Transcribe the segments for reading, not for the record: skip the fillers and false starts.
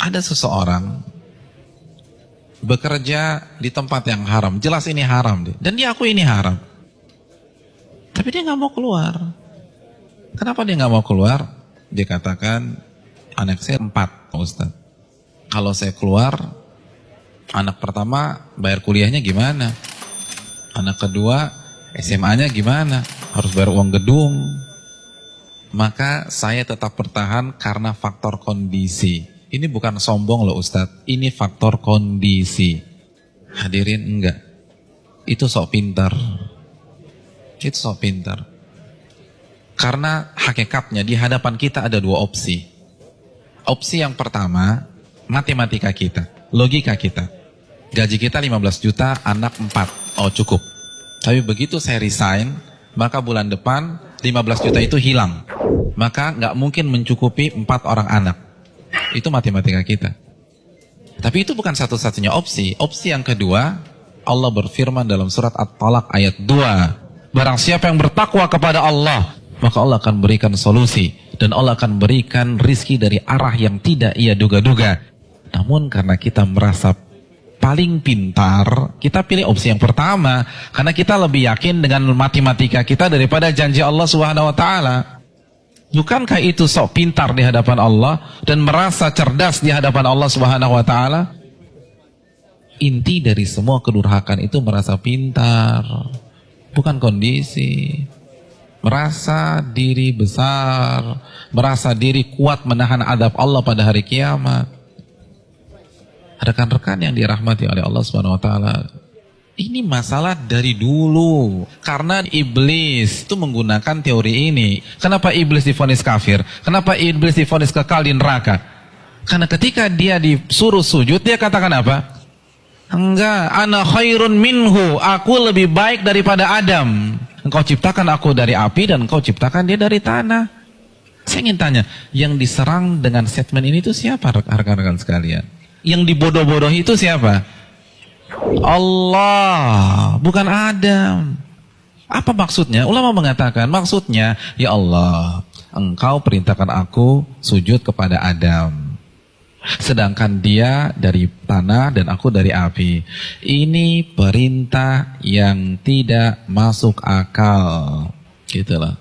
Ada seseorang bekerja di tempat yang haram, jelas ini haram deh, dan dia akui ini haram, tapi dia nggak mau keluar. Kenapa dia nggak mau keluar? Dia katakan, anak saya 4, Ustaz. Kalau saya keluar, anak pertama bayar kuliahnya gimana? Anak kedua SMA-nya gimana? Harus bayar uang gedung. Maka saya tetap bertahan karena faktor kondisi. Ini bukan sombong loh Ustadz, ini faktor kondisi. Hadirin, enggak. Itu sok pintar. Itu sok pintar. Karena hakikatnya di hadapan kita ada 2 opsi. Opsi yang pertama, matematika kita, logika kita. Gaji kita 15 juta, anak 4. Oh cukup. Tapi begitu saya resign, maka bulan depan 15 juta itu hilang. Maka nggak mungkin mencukupi 4 orang anak. Itu matematika kita. Tapi itu bukan satu-satunya opsi. Opsi yang kedua, Allah berfirman dalam surat At-Talaq ayat 2. Barang siapa yang bertakwa kepada Allah, maka Allah akan berikan solusi. Dan Allah akan berikan rizki dari arah yang tidak ia duga-duga. Namun karena kita merasa paling pintar, kita pilih opsi yang pertama. Karena kita lebih yakin dengan matematika kita daripada janji Allah Subhanahu wa Ta'ala. Bukankah itu sok pintar di hadapan Allah dan merasa cerdas di hadapan Allah Subhanahu wa Ta'ala? Inti dari semua kedurhakan itu merasa pintar, bukan kondisi. Merasa diri besar, merasa diri kuat menahan adab Allah pada hari kiamat. Rekan-rekan yang dirahmati oleh Allah Subhanahu wa Ta'ala, ini masalah dari dulu. Karena iblis itu menggunakan teori ini. Kenapa iblis divonis kafir? Kenapa iblis divonis kekal di neraka? Karena ketika dia disuruh sujud, dia katakan apa? Enggak, ana khairun minhu, aku lebih baik daripada Adam. Engkau ciptakan aku dari api dan engkau ciptakan dia dari tanah. Saya ingin tanya, yang diserang dengan statement ini itu siapa rekan-rekan sekalian? Yang dibodoh-bodohi itu siapa? Allah, bukan Adam. Apa maksudnya? Ulama mengatakan maksudnya, ya Allah, engkau perintahkan aku sujud kepada Adam, sedangkan dia dari tanah dan aku dari api. Ini perintah yang tidak masuk akal, gitulah.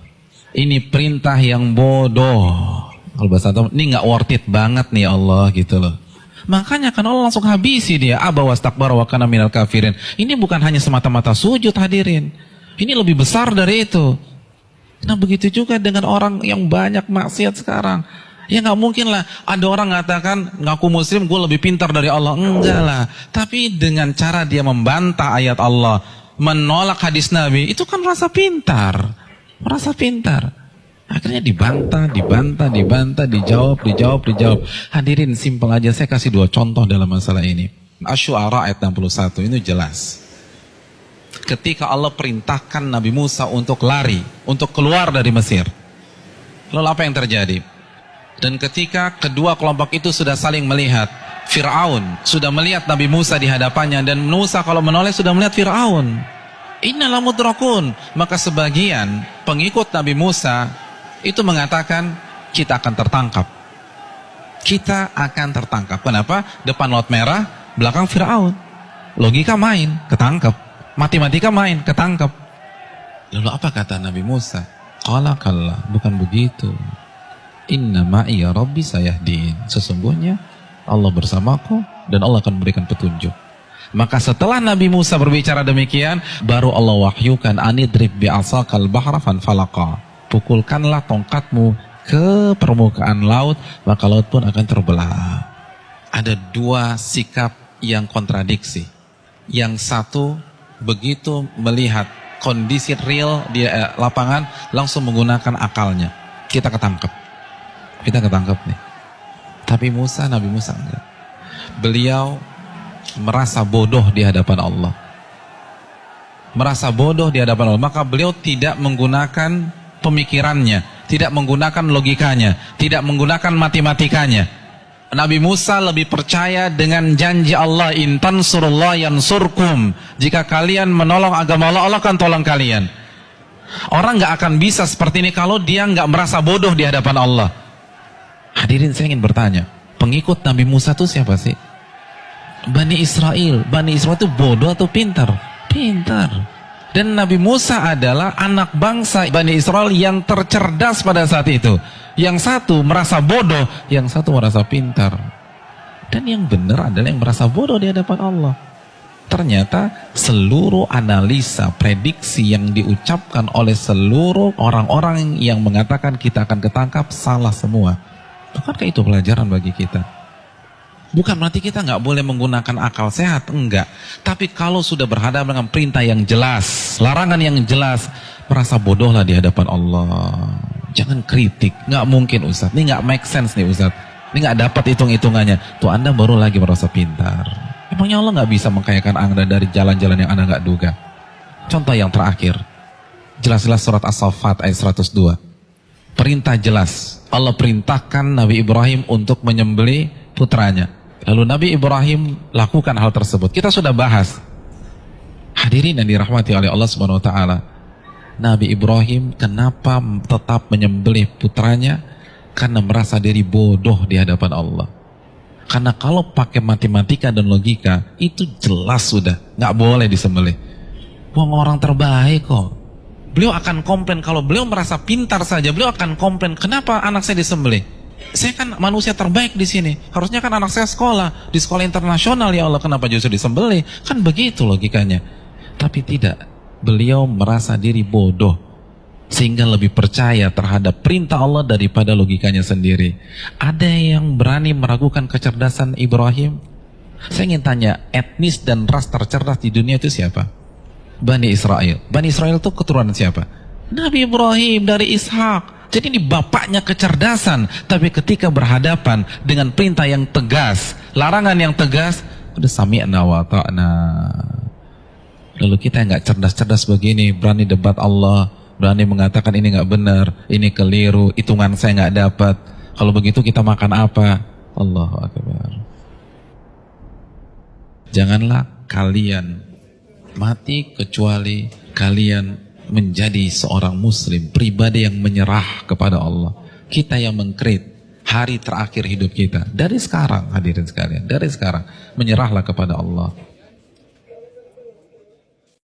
Ini perintah yang bodoh. Kalau bahasa Arab, ini nggak worth it banget nih Allah, gitu loh. Makanya kan Allah langsung habisi dia. Aba wastakbara wa kana minal kafirin. Ini bukan hanya semata-mata sujud, hadirin. Ini lebih besar dari itu. Nah begitu juga dengan orang yang banyak maksiat sekarang. Ya nggak mungkin lah ada orang mengatakan ngaku muslim gue lebih pintar dari Allah. Enggak lah. Tapi dengan cara dia membantah ayat Allah, menolak hadis Nabi, itu kan rasa pintar. Merasa pintar. Akhirnya dibantah, dijawab. Hadirin, simpel aja, saya kasih 2 contoh dalam masalah ini. Asy-Syu'ara ayat 61, ini jelas. Ketika Allah perintahkan Nabi Musa untuk lari, untuk keluar dari Mesir. Lalu apa yang terjadi? Dan ketika kedua kelompok itu sudah saling melihat, Fir'aun sudah melihat Nabi Musa di hadapannya, dan Musa kalau menoleh sudah melihat Fir'aun. Innal mudrakun. Maka sebagian pengikut Nabi Musa itu mengatakan kita akan tertangkap. Kita akan tertangkap. Kenapa? Depan laut merah, belakang Fir'aun. Logika main, ketangkap. Matematika main, ketangkap. Lalu apa kata Nabi Musa? Qala kalla, bukan begitu. Inna ma'iya rabbi sayahdin. Sesungguhnya Allah bersamaku dan Allah akan memberikan petunjuk. Maka setelah Nabi Musa berbicara demikian, baru Allah wahyukan anidrib bi'asakal bahra fanfalaqa. Pukulkanlah tongkatmu ke permukaan laut, maka laut pun akan terbelah. Ada 2 sikap yang kontradiksi. Yang satu begitu melihat kondisi real di lapangan, langsung menggunakan akalnya. Kita ketangkep nih. Tapi Nabi Musa enggak. Beliau merasa bodoh di hadapan Allah. Maka beliau tidak menggunakan pemikirannya, tidak menggunakan logikanya, tidak menggunakan matematikanya. Nabi Musa lebih percaya dengan janji Allah, in tansurullah yansurkum. Jika kalian menolong agama Allah, Allah akan tolong kalian. Orang nggak akan bisa seperti ini kalau dia nggak merasa bodoh di hadapan Allah. Hadirin, saya ingin bertanya, pengikut Nabi Musa itu siapa sih? Bani Israel. Bani Israel itu bodoh atau pintar? Pintar. Dan Nabi Musa adalah anak bangsa Bani Israel yang tercerdas pada saat itu. Yang satu merasa bodoh, yang satu merasa pintar. Dan yang benar adalah yang merasa bodoh di hadapan Allah. Ternyata seluruh analisa, prediksi yang diucapkan oleh seluruh orang-orang yang mengatakan kita akan ketangkap salah semua. Bukankah itu pelajaran bagi kita? Bukan berarti kita nggak boleh menggunakan akal sehat, enggak. Tapi kalau sudah berhadapan dengan perintah yang jelas, larangan yang jelas, merasa bodohlah di hadapan Allah. Jangan kritik, nggak mungkin Ustaz. Ini nggak make sense nih Ustaz. Ini nggak dapat hitung-hitungannya. Tuh Anda baru lagi merasa pintar. Emangnya Allah nggak bisa mengkayakan Anda dari jalan-jalan yang Anda nggak duga? Contoh yang terakhir, jelas-jelas surat As-Saffat ayat 102. Perintah jelas, Allah perintahkan Nabi Ibrahim untuk menyembelih putranya. Lalu Nabi Ibrahim lakukan hal tersebut. Kita sudah bahas. Hadirin yang dirahmati oleh Allah Subhanahu Wa Taala, Nabi Ibrahim kenapa tetap menyembelih putranya? Karena merasa diri bodoh di hadapan Allah. Karena kalau pakai matematika dan logika, itu jelas sudah nggak boleh disembelih. Wong orang terbaik kok. Beliau akan komplain kalau beliau merasa pintar saja, beliau akan komplain kenapa anak saya disembelih. Saya kan manusia terbaik di sini. Harusnya kan anak saya sekolah di sekolah internasional, ya Allah kenapa justru disembelih? Kan begitu logikanya. Tapi tidak. Beliau merasa diri bodoh. Sehingga lebih percaya terhadap perintah Allah daripada logikanya sendiri. Ada yang berani meragukan kecerdasan Ibrahim? Saya ingin tanya, etnis dan ras tercerdas di dunia itu siapa? Bani Israel. Bani Israel itu keturunan siapa? Nabi Ibrahim dari Ishak. Jadi ini bapaknya kecerdasan. Tapi ketika berhadapan dengan perintah yang tegas, larangan yang tegas, udah sami'na wa ta'na. Lalu kita yang gak cerdas-cerdas begini, berani debat Allah, berani mengatakan ini nggak benar, ini keliru, hitungan saya nggak dapat. Kalau begitu kita makan apa? Allahu Akbar. Janganlah kalian mati kecuali kalian menjadi seorang muslim, pribadi yang menyerah kepada Allah. Kita yang mengkrit hari terakhir hidup kita. Dari sekarang hadirin sekalian, dari sekarang menyerahlah kepada Allah.